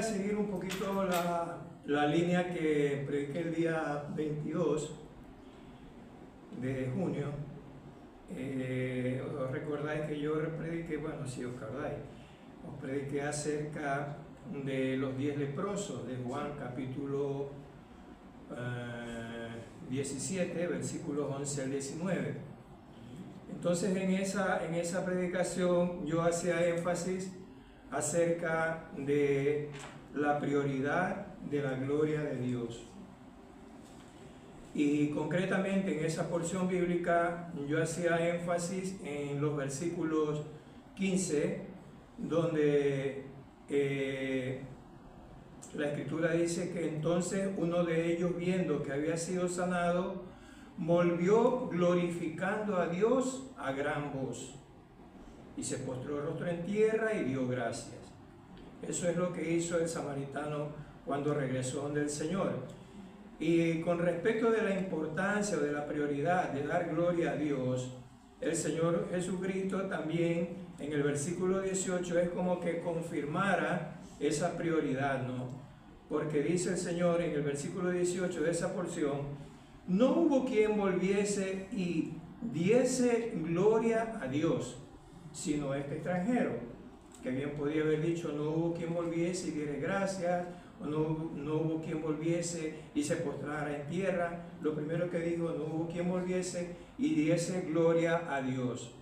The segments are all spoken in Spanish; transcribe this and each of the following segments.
a seguir un poquito la línea que prediqué el día 22 de junio. ¿Os recordáis que yo prediqué? Bueno, sí, os acordáis. Os prediqué acerca de los 10 leprosos de Juan, capítulo 17, versículos 11 al 19. Entonces en esa predicación yo hacía énfasis acerca de la prioridad de la gloria de Dios. Y concretamente en esa porción bíblica yo hacía énfasis en los versículos 15, donde la Escritura dice que entonces uno de ellos, viendo que había sido sanado, volvió glorificando a Dios a gran voz, y se postró el rostro en tierra y dio gracias. Eso es lo que hizo el samaritano cuando regresó donde el Señor. Y con respecto de la importancia o de la prioridad de dar gloria a Dios, el Señor Jesucristo también en el versículo 18 es como que confirmara esa prioridad, ¿no? Porque dice el Señor en el versículo 18 de esa porción: no hubo quien volviese y diese gloria a Dios, sino este extranjero, que bien podía haber dicho: no hubo quien volviese y diere gracias, o no hubo quien volviese y se postrara en tierra. Lo primero que dijo: no hubo quien volviese y diese gloria a Dios.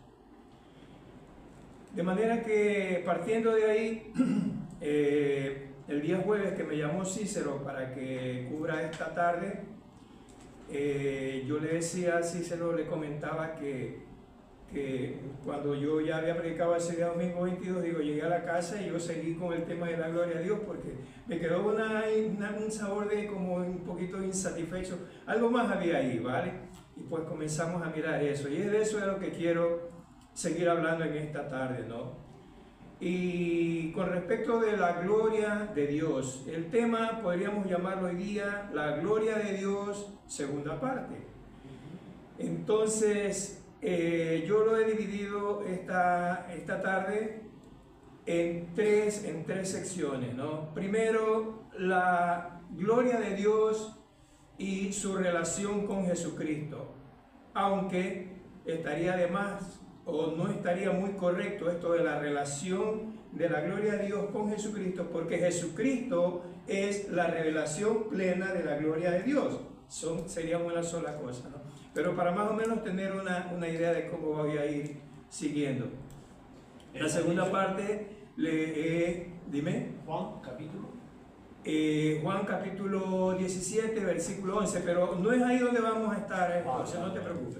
De manera que, partiendo de ahí, el día jueves que me llamó Cícero para que cubra esta tarde, yo le decía a Cícero, le comentaba que cuando yo ya había predicado ese día domingo 22, digo, llegué a la casa y yo seguí con el tema de la gloria a Dios, porque me quedó un sabor de como un poquito insatisfecho. Algo más había ahí, ¿vale? Y pues comenzamos a mirar eso, y es de eso de lo que quiero seguir hablando en esta tarde, ¿no? Y con respecto de la gloria de Dios, el tema podríamos llamarlo hoy día la gloria de Dios, segunda parte. Entonces, yo lo he dividido esta tarde en tres secciones, ¿no? Primero, la gloria de Dios y su relación con Jesucristo, aunque estaría de más o no estaría muy correcto esto de la relación de la gloria de Dios con Jesucristo, porque Jesucristo es la revelación plena de la gloria de Dios. Serían una sola cosa, ¿no? Pero para más o menos tener una idea de cómo voy a ir siguiendo. La segunda parte, dime. Juan, capítulo. Juan capítulo 17, versículo 11, pero no es ahí donde vamos a estar, entonces no te preocupes.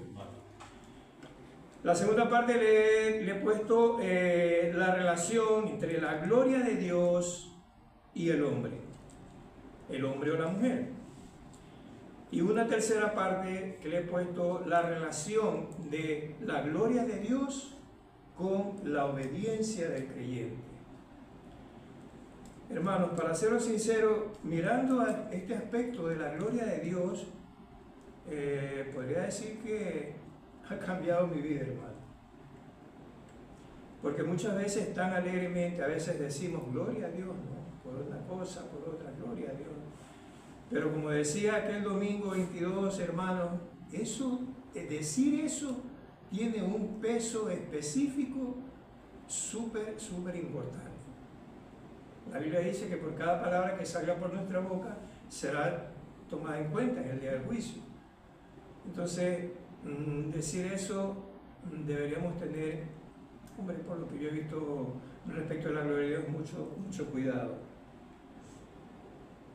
La segunda parte le he puesto la relación entre la gloria de Dios y el hombre o la mujer. Y una tercera parte que le he puesto la relación de la gloria de Dios con la obediencia del creyente. Hermanos, para serlo sincero, mirando a este aspecto de la gloria de Dios, podría decir que ha cambiado mi vida, hermano. Porque muchas veces tan alegremente, a veces decimos gloria a Dios, ¿no? Por una cosa, por otra, gloria a Dios. Pero como decía aquel domingo 22, hermanos, decir eso tiene un peso específico súper importante. La Biblia dice que por cada palabra que salga por nuestra boca será tomada en cuenta en el día del juicio. Entonces, decir eso deberíamos tener, hombre, por lo que yo he visto respecto a la gloria de Dios, mucho cuidado.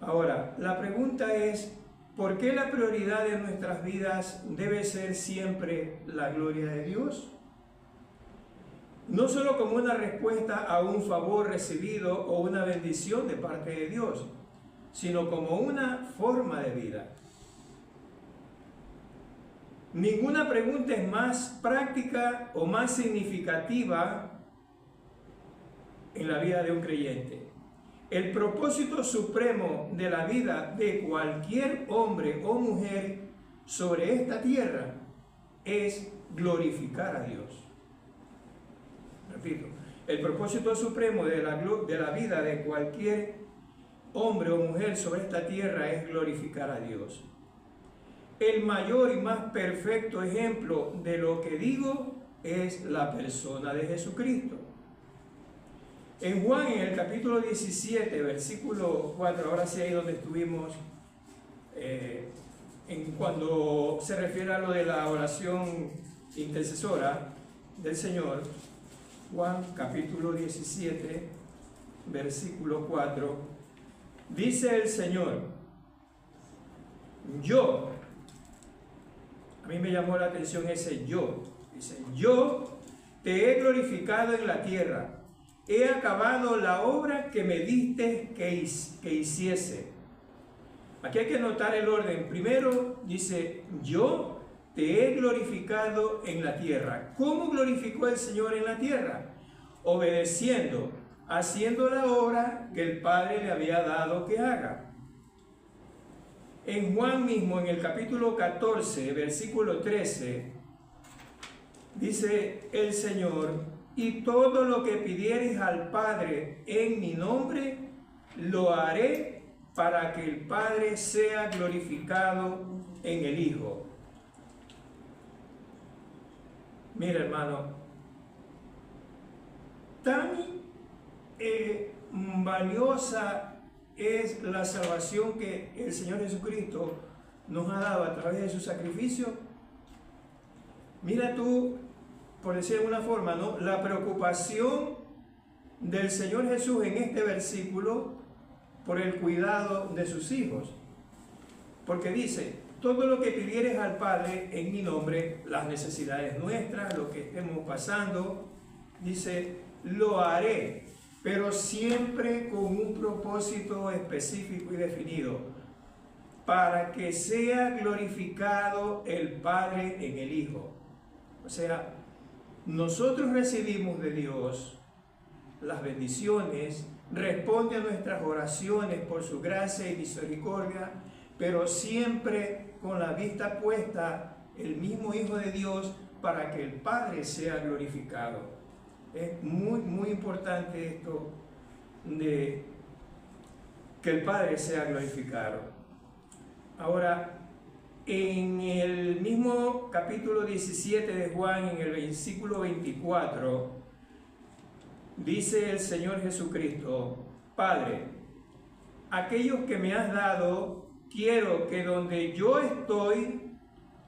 Ahora, la pregunta es: ¿por qué la prioridad de nuestras vidas debe ser siempre la gloria de Dios? No solo como una respuesta a un favor recibido o una bendición de parte de Dios, sino como una forma de vida. Ninguna pregunta es más práctica o más significativa en la vida de un creyente. El propósito supremo de la vida de cualquier hombre o mujer sobre esta tierra es glorificar a Dios. Repito, el propósito supremo de la vida de cualquier hombre o mujer sobre esta tierra es glorificar a Dios. El mayor y más perfecto ejemplo de lo que digo es la persona de Jesucristo. En Juan, en el capítulo 17, versículo 4, ahora sí ahí donde estuvimos, cuando se refiere a lo de la oración intercesora del Señor, Juan capítulo 17, versículo 4, dice el Señor, yo, a mí me llamó la atención ese yo, dice, yo te he glorificado en la tierra, he acabado la obra que me diste que hiciese. Aquí hay que notar el orden. Primero dice, yo te he glorificado en la tierra. ¿Cómo glorificó el Señor en la tierra? Obedeciendo, haciendo la obra que el Padre le había dado que haga. En Juan mismo, en el capítulo 14, versículo 13, dice el Señor, y todo lo que pidiereis al Padre en mi nombre, lo haré para que el Padre sea glorificado en el Hijo. Mira, hermano, tan valiosa es la salvación que el Señor Jesucristo nos ha dado a través de su sacrificio. Mira tú, por decir de alguna forma, ¿no?, la preocupación del Señor Jesús en este versículo por el cuidado de sus hijos. Porque dice, todo lo que pidieres al Padre en mi nombre, las necesidades nuestras, lo que estemos pasando, dice, lo haré, pero siempre con un propósito específico y definido, para que sea glorificado el Padre en el Hijo. O sea, nosotros recibimos de Dios las bendiciones, responde a nuestras oraciones por su gracia y misericordia, pero siempre con la vista puesta el mismo Hijo de Dios para que el Padre sea glorificado. Es muy importante esto de que el Padre sea glorificado. Ahora, en el mismo capítulo 17 de Juan, en el versículo 24, dice el Señor Jesucristo, Padre, aquellos que me has dado, quiero que donde yo estoy,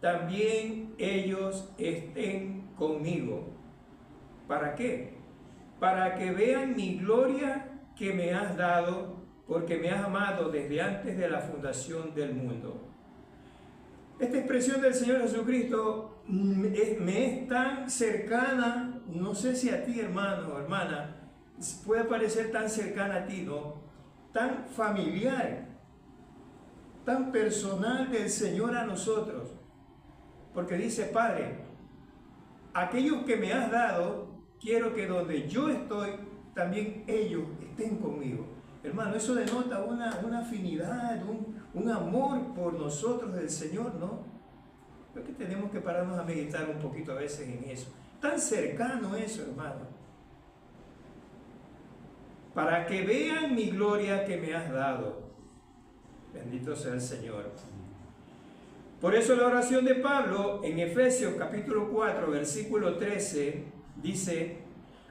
también ellos estén conmigo. ¿Para qué? Para que vean mi gloria que me has dado, porque me has amado desde antes de la fundación del mundo. Esta expresión del Señor Jesucristo me es tan cercana, no sé si a ti, hermano o hermana, puede parecer tan cercana a ti, ¿no? Tan familiar, tan personal del Señor a nosotros. Porque dice, Padre, aquellos que me has dado, quiero que donde yo estoy, también ellos estén conmigo. Hermano, eso denota una afinidad, un amor por nosotros del Señor, ¿no? Creo que tenemos que pararnos a meditar un poquito a veces en eso. Tan cercano eso, hermano. Para que vean mi gloria que me has dado. Bendito sea el Señor. Por eso la oración de Pablo en Efesios capítulo 4, versículo 13, dice,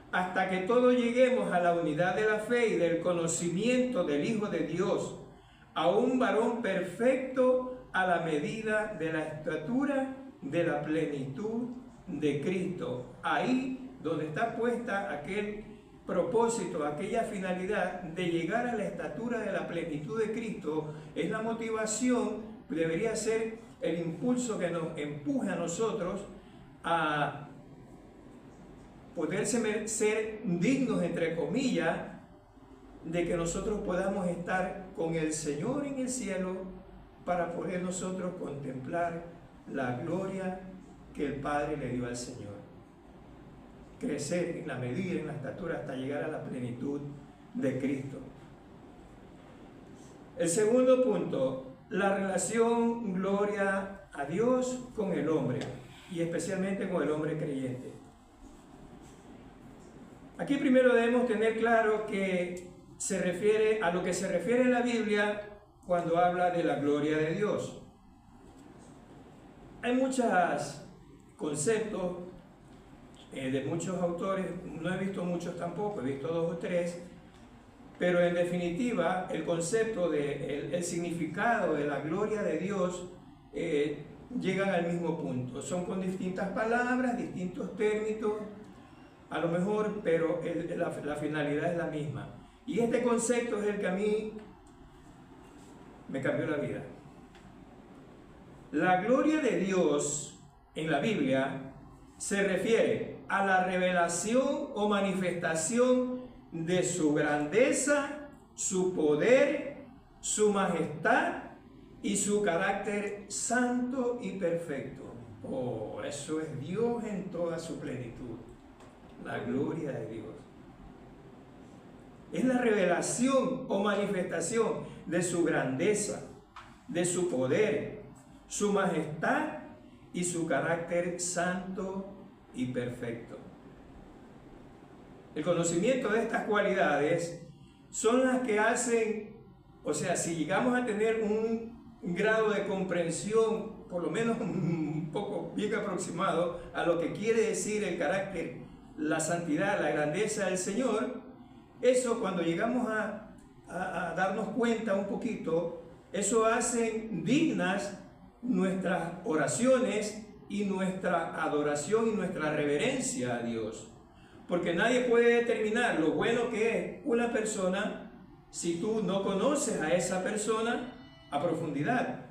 hasta que todos lleguemos a la unidad de la fe y del conocimiento del Hijo de Dios, a un varón perfecto a la medida de la estatura de la plenitud de Cristo. Ahí donde está puesta aquel propósito, aquella finalidad de llegar a la estatura de la plenitud de Cristo, es la motivación, debería ser el impulso que nos empuje a nosotros a poder ser dignos, entre comillas, de que nosotros podamos estar con el Señor en el cielo para poder nosotros contemplar la gloria que el Padre le dio al Señor. Crecer en la medida, en la estatura, hasta llegar a la plenitud de Cristo. El segundo punto, la relación gloria a Dios con el hombre, y especialmente con el hombre creyente. Aquí primero debemos tener claro que se refiere a lo que se refiere en la Biblia cuando habla de la gloria de Dios. Hay muchos conceptos de muchos autores, no he visto muchos tampoco, he visto 2 o 3, pero en definitiva el concepto el significado de la gloria de Dios llegan al mismo punto. Son con distintas palabras, distintos términos, a lo mejor, pero la finalidad es la misma. Y este concepto es el que a mí me cambió la vida. La gloria de Dios en la Biblia se refiere a la revelación o manifestación de su grandeza, su poder, su majestad y su carácter santo y perfecto. Oh, eso es Dios en toda su plenitud. La gloria de Dios. Es la revelación o manifestación de su grandeza, de su poder, su majestad y su carácter santo y perfecto. El conocimiento de estas cualidades son las que hacen, o sea, si llegamos a tener un grado de comprensión, por lo menos un poco bien aproximado a lo que quiere decir el carácter, la santidad, la grandeza del Señor, eso cuando llegamos a darnos cuenta un poquito, eso hace dignas nuestras oraciones y nuestra adoración y nuestra reverencia a Dios. Porque nadie puede determinar lo bueno que es una persona si tú no conoces a esa persona a profundidad.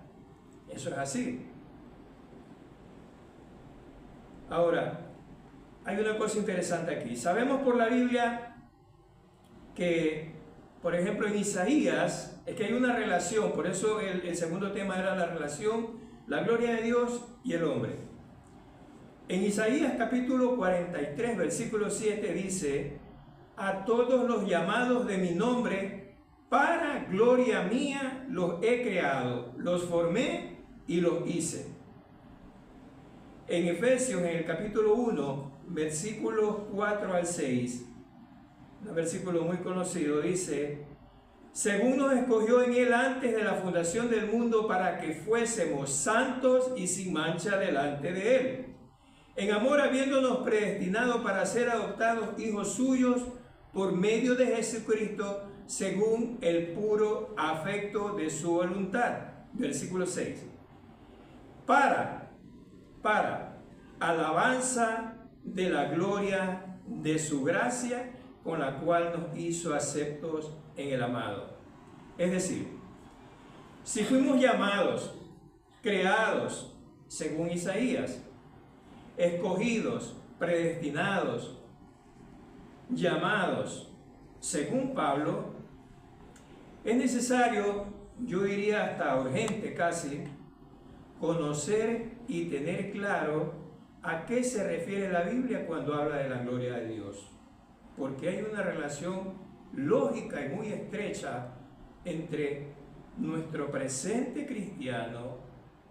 Eso es así. Ahora, hay una cosa interesante aquí. Sabemos por la Biblia que, por ejemplo, en Isaías, es que hay una relación, por eso el segundo tema era la relación, la gloria de Dios y el hombre. En Isaías capítulo 43, versículo 7 dice: a todos los llamados de mi nombre, para gloria mía los he creado, los formé y los hice. En Efesios, en el capítulo 1, versículos 4 al 6, un versículo muy conocido, dice: según nos escogió en él antes de la fundación del mundo para que fuésemos santos y sin mancha delante de él, en amor habiéndonos predestinado para ser adoptados hijos suyos por medio de Jesucristo, según el puro afecto de su voluntad. Versículo 6. Para alabanza de la gloria de su gracia, con la cual nos hizo aceptos en el amado. Es decir, si fuimos llamados, creados, según Isaías, escogidos, predestinados, llamados, según Pablo, es necesario, yo diría hasta urgente casi, conocer y tener claro a qué se refiere la Biblia cuando habla de la gloria de Dios. Porque hay una relación lógica y muy estrecha entre nuestro presente cristiano,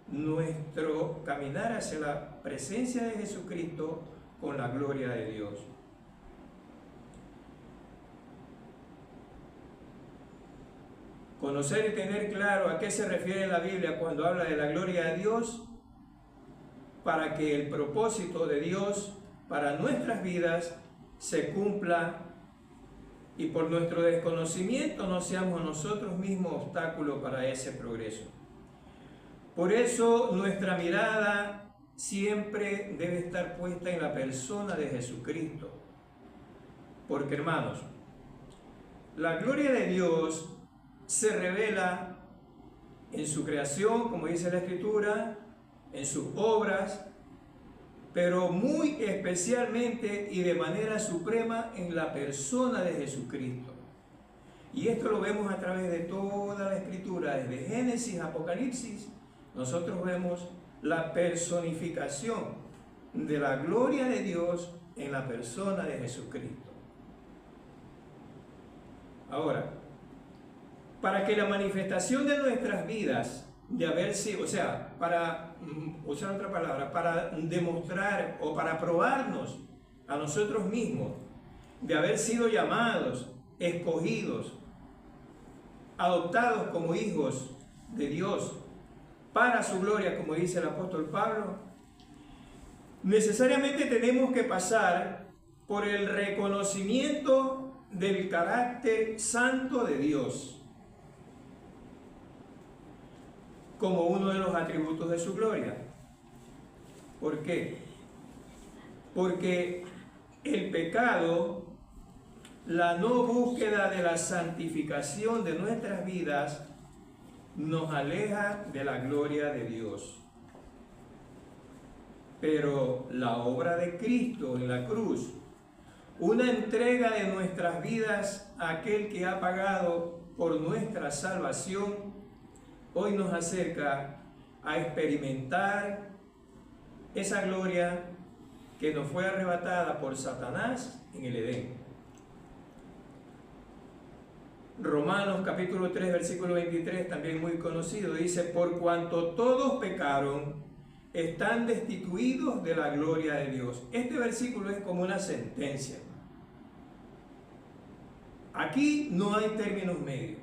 nuestro caminar hacia la presencia de Jesucristo con la gloria de Dios. Conocer y tener claro a qué se refiere la Biblia cuando habla de la gloria de Dios, para que el propósito de Dios para nuestras vidas se cumpla y por nuestro desconocimiento no seamos nosotros mismos obstáculos para ese progreso. Por eso nuestra mirada siempre debe estar puesta en la persona de Jesucristo. Porque, hermanos, la gloria de Dios se revela en su creación, como dice la Escritura, en sus obras, pero muy especialmente y de manera suprema en la persona de Jesucristo. Y esto lo vemos a través de toda la Escritura, desde Génesis a Apocalipsis. Nosotros vemos la personificación de la gloria de Dios en la persona de Jesucristo. Ahora, para que la manifestación de nuestras vidas, de haber sido, o sea, para usar otra palabra, para demostrar o para probarnos a nosotros mismos de haber sido llamados, escogidos, adoptados como hijos de Dios para su gloria, como dice el apóstol Pablo, necesariamente tenemos que pasar por el reconocimiento del carácter santo de Dios como uno de los atributos de su gloria. ¿Por qué? Porque el pecado, la no búsqueda de la santificación de nuestras vidas, nos aleja de la gloria de Dios. Pero la obra de Cristo en la cruz, una entrega de nuestras vidas a aquel que ha pagado por nuestra salvación, hoy nos acerca a experimentar esa gloria que nos fue arrebatada por Satanás en el Edén. Romanos capítulo 3 versículo 23, también muy conocido, dice: por cuanto todos pecaron, están destituidos de la gloria de Dios. Este versículo es como una sentencia. Aquí no hay términos medios.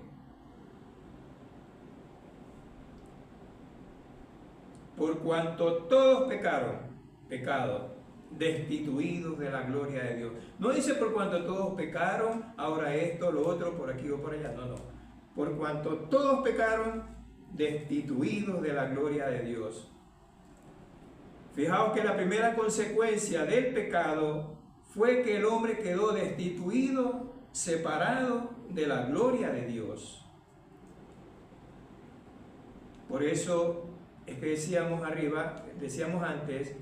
Por cuanto todos pecaron, pecado, destituidos de la gloria de Dios. No dice por cuanto todos pecaron, ahora esto, lo otro, por aquí o por allá. No, no. Por cuanto todos pecaron, destituidos de la gloria de Dios. Fijaos que la primera consecuencia del pecado fue que el hombre quedó destituido, separado de la gloria de Dios. Por eso es que decíamos antes,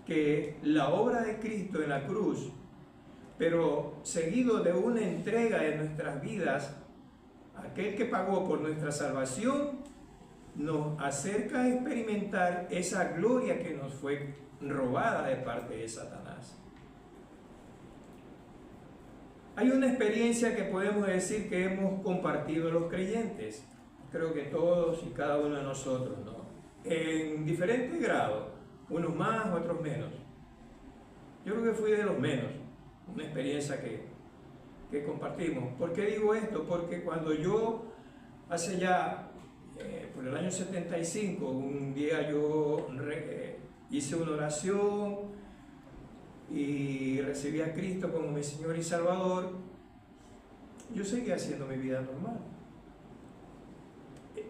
que la obra de Cristo en la cruz, pero seguido de una entrega de nuestras vidas, aquel que pagó por nuestra salvación, nos acerca a experimentar esa gloria que nos fue robada de parte de Satanás. Hay una experiencia que podemos decir que hemos compartido los creyentes, creo que todos y cada uno de nosotros, ¿no? En diferentes grados, unos más, otros menos. Yo creo que fui de los menos, una experiencia que compartimos. ¿Por qué digo esto? Porque cuando yo, hace ya, por el año 75, un día yo hice una oración y recibí a Cristo como mi Señor y Salvador, yo seguí haciendo mi vida normal.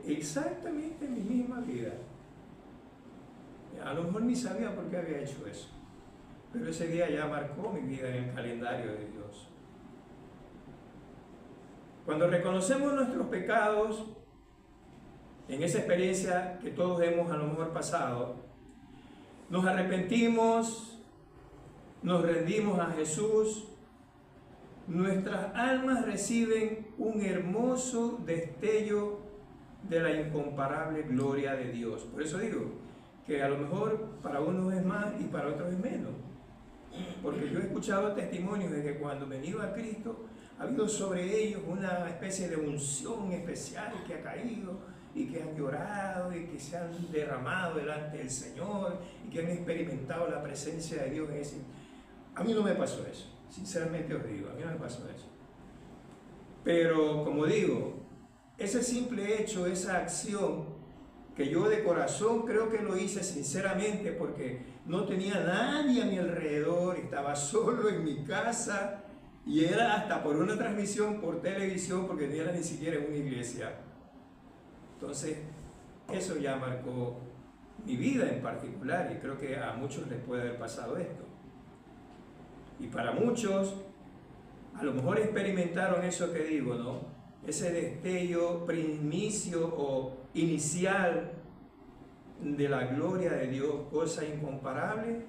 Exactamente mi misma vida. A lo mejor ni sabía por qué había hecho eso, pero ese día ya marcó mi vida en el calendario de Dios. Cuando reconocemos nuestros pecados, en esa experiencia que todos hemos a lo mejor pasado, nos arrepentimos, nos rendimos a Jesús, nuestras almas reciben un hermoso destello de la incomparable gloria de Dios. Por eso digo que a lo mejor para unos es más y para otros es menos. Porque yo he escuchado testimonios de que cuando venido a Cristo ha habido sobre ellos una especie de unción especial que ha caído y que han llorado y que se han derramado delante del Señor y que han experimentado la presencia de Dios en ese. A mí no me pasó eso, sinceramente os digo, a mí no me pasó eso. Pero como digo, ese simple hecho, esa acción que yo de corazón creo que lo hice sinceramente porque no tenía nadie a mi alrededor, estaba solo en mi casa y era hasta por una transmisión por televisión porque no era ni siquiera en una iglesia. Entonces, eso ya marcó mi vida en particular y creo que a muchos les puede haber pasado esto. Y para muchos, a lo mejor experimentaron eso que digo, ¿no? Ese destello primicio o inicial de la gloria de Dios, cosa incomparable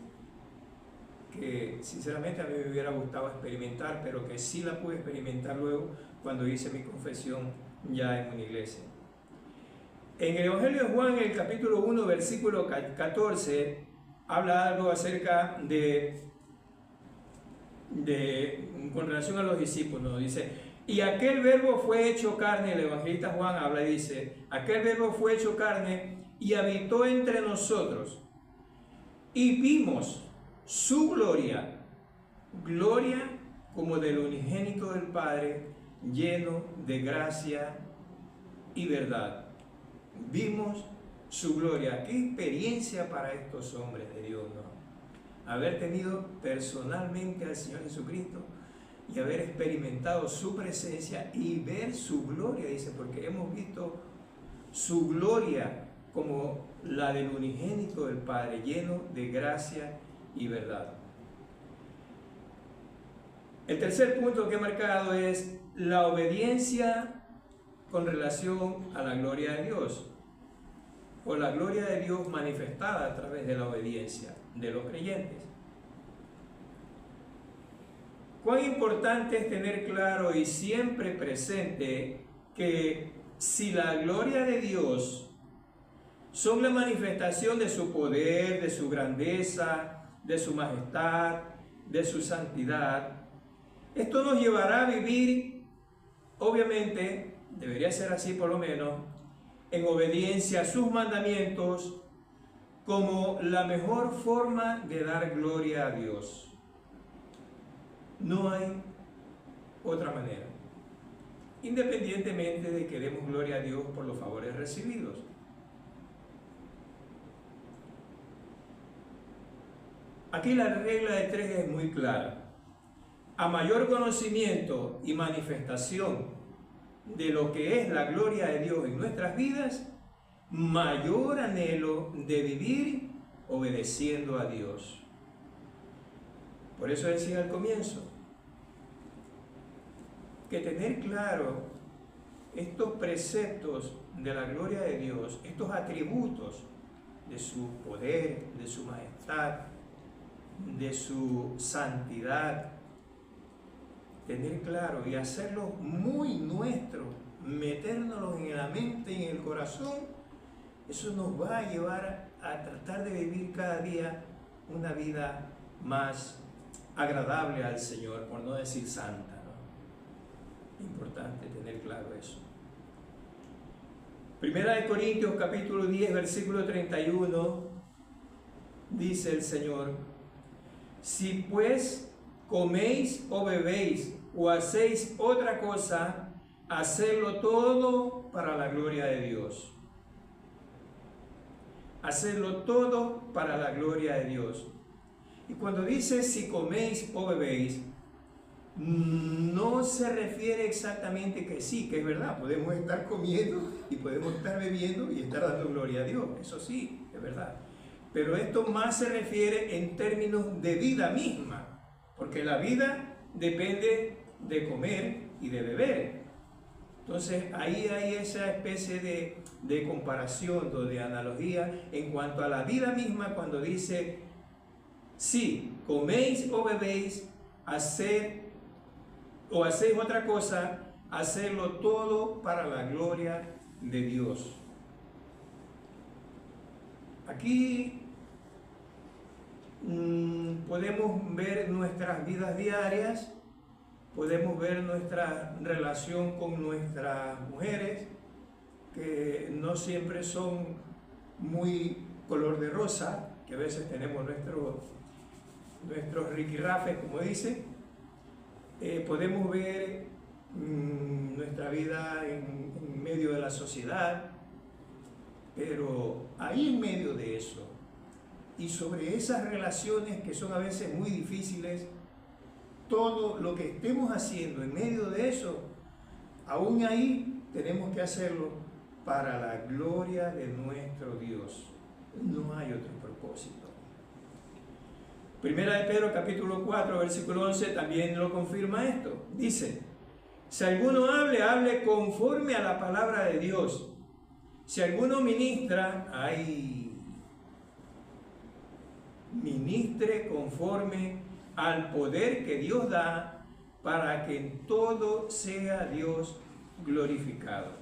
que sinceramente a mí me hubiera gustado experimentar, pero que sí la pude experimentar luego cuando hice mi confesión ya en una iglesia. En el Evangelio de Juan, en el capítulo 1, versículo 14, habla algo acerca con relación a los discípulos, ¿no? Dice: y aquel verbo fue hecho carne. El evangelista Juan habla y dice: aquel verbo fue hecho carne y habitó entre nosotros y vimos su gloria, gloria como del unigénito del Padre, lleno de gracia y verdad. Vimos su gloria. Qué experiencia para estos hombres de Dios, ¿no? Haber tenido personalmente al Señor Jesucristo y haber experimentado su presencia y ver su gloria, dice, porque hemos visto su gloria como la del unigénito del Padre, lleno de gracia y verdad. El tercer punto que he marcado es la obediencia con relación a la gloria de Dios, o la gloria de Dios manifestada a través de la obediencia de los creyentes. Cuán importante es tener claro y siempre presente que si la gloria de Dios son la manifestación de su poder, de su grandeza, de su majestad, de su santidad, esto nos llevará a vivir, obviamente, debería ser así por lo menos, en obediencia a sus mandamientos como la mejor forma de dar gloria a Dios. No hay otra manera, independientemente de que demos gloria a Dios por los favores recibidos. Aquí la regla de 3 es muy clara. A mayor conocimiento y manifestación de lo que es la gloria de Dios en nuestras vidas, mayor anhelo de vivir obedeciendo a Dios. Por eso decía al comienzo que tener claro estos preceptos de la gloria de Dios, estos atributos de su poder, de su majestad, de su santidad, tener claro y hacerlo muy nuestro, metérnoslo en la mente y en el corazón, eso nos va a llevar a tratar de vivir cada día una vida más agradable al Señor, por no decir santa, ¿no? Importante tener claro eso. Primera de Corintios capítulo 10, versículo 31, dice el Señor: si pues coméis o bebéis o hacéis otra cosa, hacedlo todo para la gloria de Dios. Hacedlo todo para la gloria de Dios. Y cuando dice si coméis o bebéis, no se refiere exactamente que sí, que es verdad, podemos estar comiendo y podemos estar bebiendo y estar dando gloria a Dios, eso sí, es verdad. Pero esto más se refiere en términos de vida misma, porque la vida depende de comer y de beber. Entonces ahí hay esa especie de comparación, de analogía en cuanto a la vida misma, cuando dice, si coméis o bebéis, hacéis otra cosa, hacerlo todo para la gloria de Dios. Aquí podemos ver nuestras vidas diarias, podemos ver nuestra relación con nuestras mujeres, que no siempre son muy color de rosa, que a veces tenemos nuestros riquirrafes, como dice. Podemos ver nuestra vida en medio de la sociedad, pero ahí en medio de eso, y sobre esas relaciones que son a veces muy difíciles, todo lo que estemos haciendo en medio de eso, aún ahí tenemos que hacerlo para la gloria de nuestro Dios. No hay otro propósito. Primera de Pedro capítulo 4 versículo 11 también lo confirma esto. Dice, si alguno hable conforme a la palabra de Dios. Si alguno ministra, ministre conforme al poder que Dios da, para que en todo sea Dios glorificado.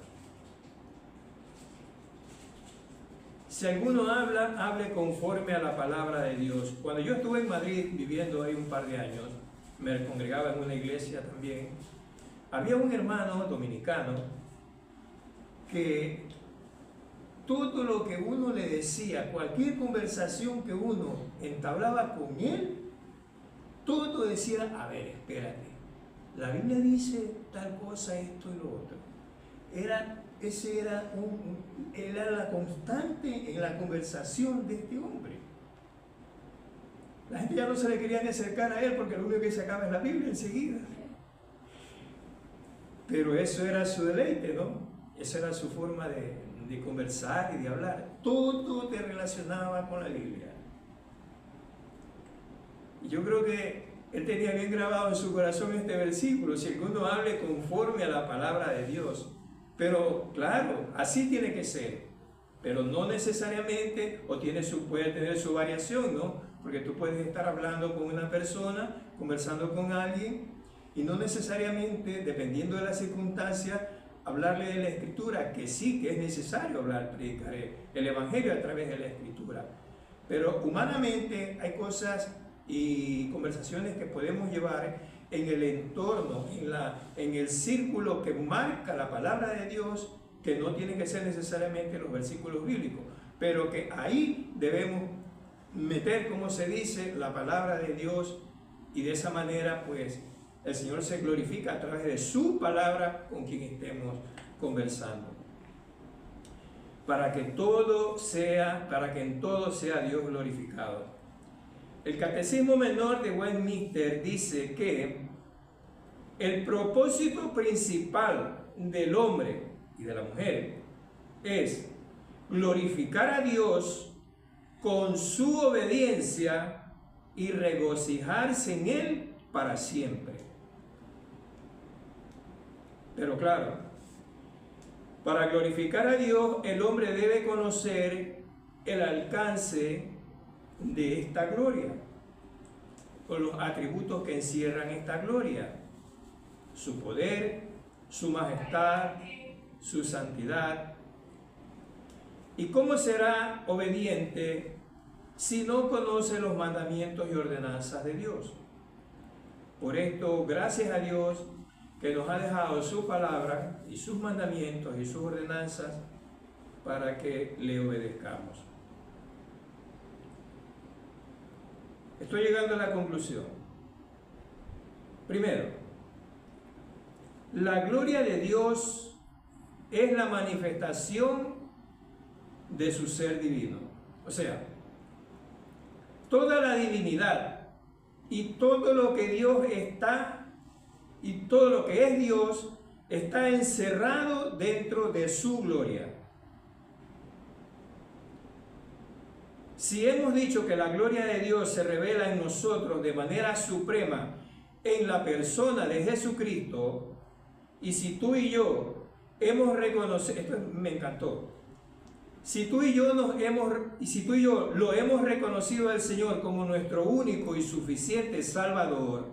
Si alguno hable conforme a la palabra de Dios. Cuando yo estuve en Madrid viviendo ahí un par de años, me congregaba en una iglesia también, había un hermano dominicano que todo lo que uno le decía, cualquier conversación que uno entablaba con él, todo decía, a ver, espérate, la Biblia dice tal cosa, esto y lo otro. Era la constante en la conversación de este hombre. La gente ya no se le quería ni acercar a él porque lo único que sacaba es la Biblia enseguida. Pero eso era su deleite, ¿no? Esa era su forma de conversar y de hablar. Todo te relacionaba con la Biblia. Y yo creo que él tenía bien grabado en su corazón este versículo: si alguno hable conforme a la palabra de Dios. Pero claro, así tiene que ser. Pero no necesariamente, o puede tener su variación, ¿no? Porque tú puedes estar hablando con una persona, conversando con alguien, y no necesariamente, dependiendo de la circunstancia, hablarle de la Escritura, que sí que es necesario predicar el Evangelio a través de la Escritura. Pero humanamente hay cosas y conversaciones que podemos llevar en el entorno, en el círculo que marca la palabra de Dios, que no tienen que ser necesariamente los versículos bíblicos, pero que ahí debemos meter, como se dice, la palabra de Dios, y de esa manera pues el Señor se glorifica a través de su palabra con quien estemos conversando. Para que en todo sea Dios glorificado. El Catecismo Menor de Westminster dice que el propósito principal del hombre y de la mujer es glorificar a Dios con su obediencia y regocijarse en Él para siempre. Pero claro, para glorificar a Dios, el hombre debe conocer el alcance de esta gloria, con los atributos que encierran esta gloria: su poder, su majestad, su santidad. ¿Y cómo será obediente si no conoce los mandamientos y ordenanzas de Dios? Por esto, gracias a Dios que nos ha dejado su palabra y sus mandamientos y sus ordenanzas para que le obedezcamos. Estoy llegando a la conclusión. Primero, la gloria de Dios es la manifestación de su ser divino. O sea, toda la divinidad y todo lo que Dios está y todo lo que es Dios está encerrado dentro de su gloria. Si hemos dicho que la gloria de Dios se revela en nosotros de manera suprema en la persona de Jesucristo, y si tú y yo hemos reconocido, esto me encantó, si tú y yo lo hemos reconocido al Señor como nuestro único y suficiente Salvador,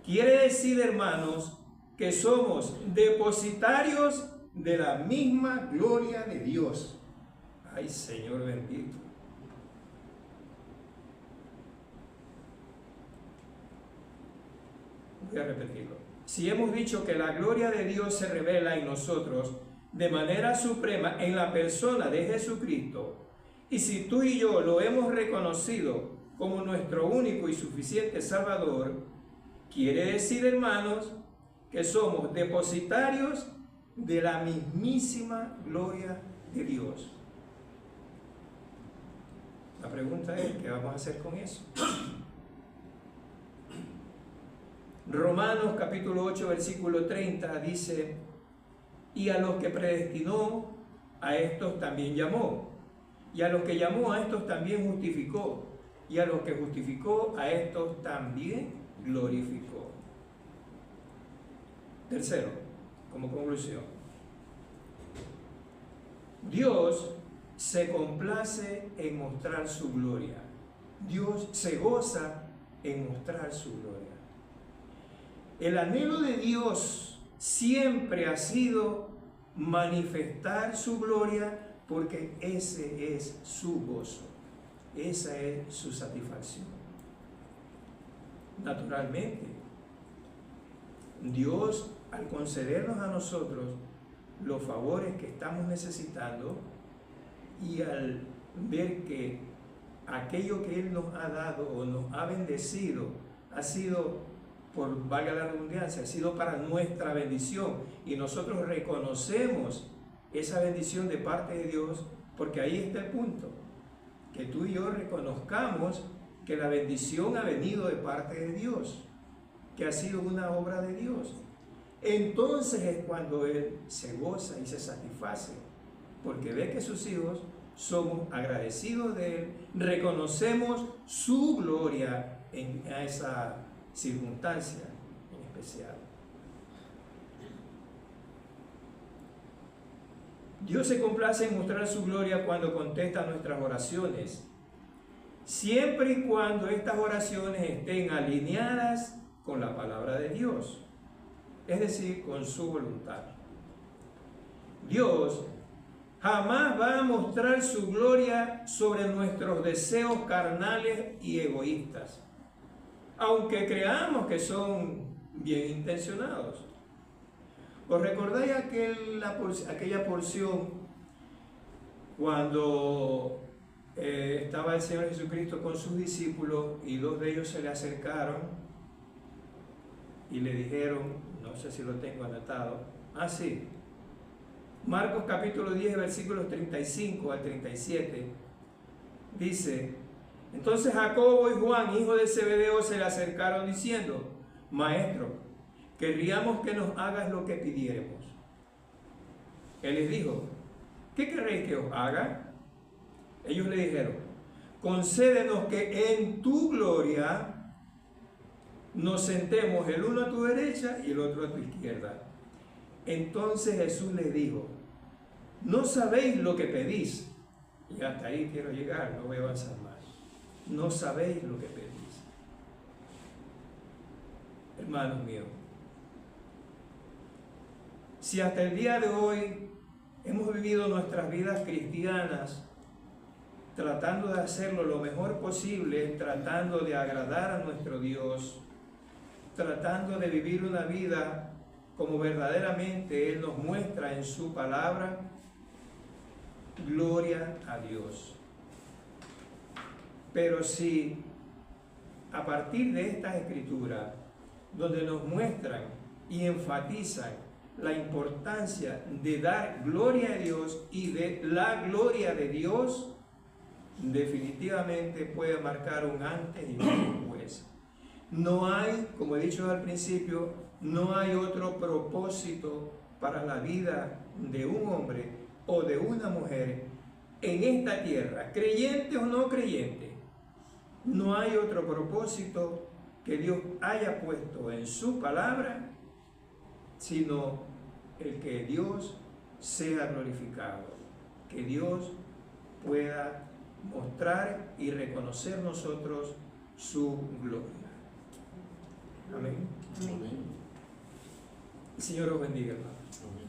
quiere decir, hermanos, que somos depositarios de la misma gloria de Dios. Ay, Señor bendito. Voy a repetirlo. Si hemos dicho que la gloria de Dios se revela en nosotros de manera suprema en la persona de Jesucristo, y si tú y yo lo hemos reconocido como nuestro único y suficiente Salvador, quiere decir, hermanos, que somos depositarios de la mismísima gloria de Dios. La pregunta es, ¿qué vamos a hacer con eso? Romanos capítulo 8, versículo 30 dice: y a los que predestinó, a estos también llamó, y a los que llamó, a estos también justificó, y a los que justificó, a estos también glorificó. Tercero, como conclusión, Dios se complace en mostrar su gloria. Dios se goza en mostrar su gloria. El anhelo de Dios siempre ha sido manifestar su gloria, porque ese es su gozo, esa es su satisfacción. Naturalmente, Dios, al concedernos a nosotros los favores que estamos necesitando y al ver que aquello que Él nos ha dado o nos ha bendecido ha sido valga la redundancia, ha sido para nuestra bendición. Y nosotros reconocemos esa bendición de parte de Dios, porque ahí está el punto. Que tú y yo reconozcamos que la bendición ha venido de parte de Dios, que ha sido una obra de Dios. Entonces es cuando Él se goza y se satisface, porque ve que sus hijos somos agradecidos de Él, reconocemos su gloria en esa circunstancia en especial. Dios se complace en mostrar su gloria cuando contesta nuestras oraciones, siempre y cuando estas oraciones estén alineadas con la palabra de Dios, es decir, con su voluntad. Dios jamás va a mostrar su gloria sobre nuestros deseos carnales y egoístas, aunque creamos que son bien intencionados. ¿Os recordáis aquella porción cuando estaba el Señor Jesucristo con sus discípulos y dos de ellos se le acercaron y le dijeron, no sé si lo tengo anotado, sí, Marcos capítulo 10, versículos 35 al 37, dice: entonces Jacobo y Juan, hijos de Zebedeo, se le acercaron diciendo: Maestro, querríamos que nos hagas lo que pidiéremos. Él les dijo: ¿qué querréis que os haga? Ellos le dijeron: concédenos que en tu gloria nos sentemos el uno a tu derecha y el otro a tu izquierda. Entonces Jesús les dijo: no sabéis lo que pedís. Y hasta ahí quiero llegar, no voy a avanzar más. No sabéis lo que pedís. Hermanos míos, si hasta el día de hoy hemos vivido nuestras vidas cristianas tratando de hacerlo lo mejor posible, tratando de agradar a nuestro Dios, tratando de vivir una vida como verdaderamente Él nos muestra en su palabra, gloria a Dios. Pero si a partir de estas escrituras, donde nos muestran y enfatizan la importancia de dar gloria a Dios y de la gloria de Dios, definitivamente puede marcar un antes y un después. No hay, como he dicho al principio, no hay otro propósito para la vida de un hombre o de una mujer en esta tierra, creyente o no creyente. No hay otro propósito que Dios haya puesto en su palabra, sino el que Dios sea glorificado, que Dios pueda mostrar y reconocer nosotros su gloria. Amén. Amén. El Señor os bendiga, hermanos. Amén.